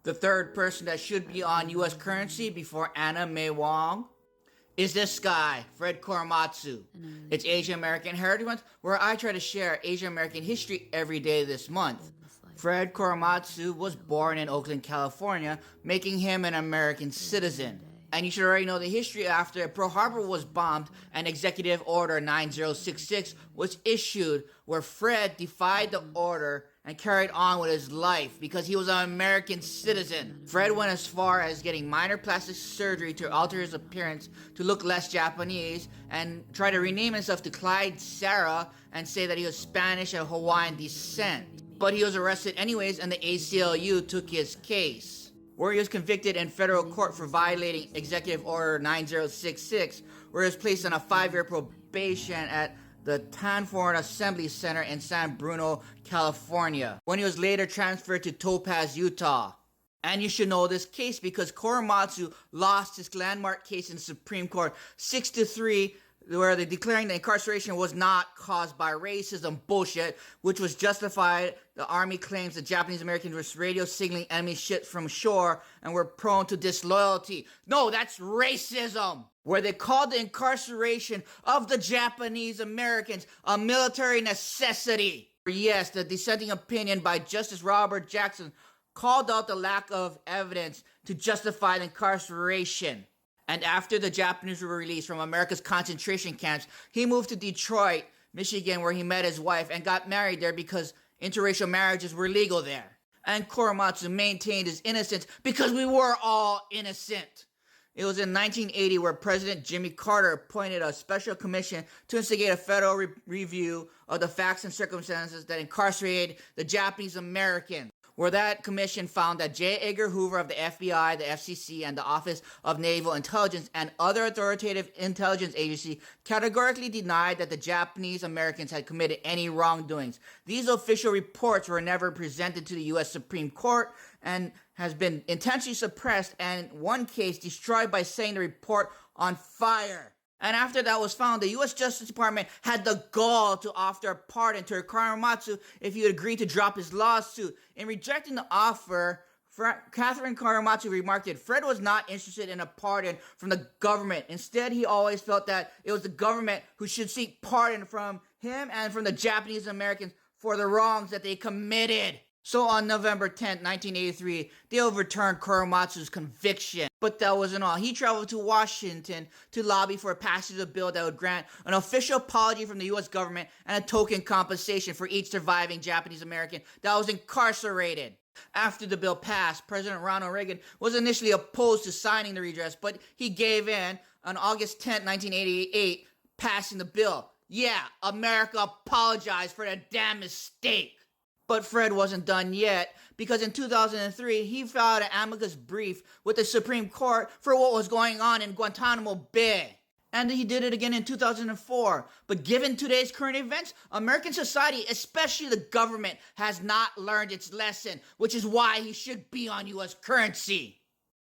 The third person that should be on US currency before Anna May Wong is this guy, Fred Korematsu. It's Asian American Heritage Month, where I try to share Asian American history every day this month. Fred Korematsu was born in Oakland, California, making him an American citizen. And you should already know the history after Pearl Harbor was bombed and Executive Order 9066 was issued, where Fred defied the order and carried on with his life because he was an American citizen. Fred went as far as getting minor plastic surgery to alter his appearance to look less Japanese and try to rename himself to Clyde Sarah and say that he was Spanish and Hawaiian descent. But he was arrested anyways, and the ACLU took his case, where he was convicted in federal court for violating Executive Order 9066, where he was placed on a 5-year probation at the Tanforan Assembly Center in San Bruno, California, when he was later transferred to Topaz, Utah. And you should know this case because Korematsu lost his landmark case in the Supreme Court 6-3, where they're declaring the incarceration was not caused by racism bullshit, which was justified. The Army claims the Japanese Americans were radio signaling enemy ships from shore and were prone to disloyalty. No, that's racism! Where they called the incarceration of the Japanese Americans a military necessity. Yes, the dissenting opinion by Justice Robert Jackson called out the lack of evidence to justify the incarceration. And after the Japanese were released from America's concentration camps, he moved to Detroit, Michigan, where he met his wife and got married there because interracial marriages were legal there. And Korematsu maintained his innocence because we were all innocent. It was in 1980 where President Jimmy Carter appointed a special commission to instigate a federal review of the facts and circumstances that incarcerated the Japanese Americans, where that commission found that J. Edgar Hoover of the FBI, the FCC, and the Office of Naval Intelligence and other authoritative intelligence agencies categorically denied that the Japanese Americans had committed any wrongdoings. These official reports were never presented to the U.S. Supreme Court and has been intentionally suppressed and in one case destroyed by setting the report on fire. And after that was found, the U.S. Justice Department had the gall to offer a pardon to Korematsu if he would agree to drop his lawsuit. In rejecting the offer, Catherine Korematsu remarked that Fred was not interested in a pardon from the government. Instead, he always felt that it was the government who should seek pardon from him and from the Japanese Americans for the wrongs that they committed. So on November 10, 1983, they overturned Korematsu's conviction. But that wasn't all. He traveled to Washington to lobby for a passage of a bill that would grant an official apology from the U.S. government and a token compensation for each surviving Japanese American that was incarcerated. After the bill passed, President Ronald Reagan was initially opposed to signing the redress, but he gave in on August 10, 1988, passing the bill. Yeah, America apologized for that damn mistake. But Fred wasn't done yet, because in 2003, he filed an amicus brief with the Supreme Court for what was going on in Guantanamo Bay. And he did it again in 2004. But given today's current events, American society, especially the government, has not learned its lesson, which is why he should be on U.S. currency.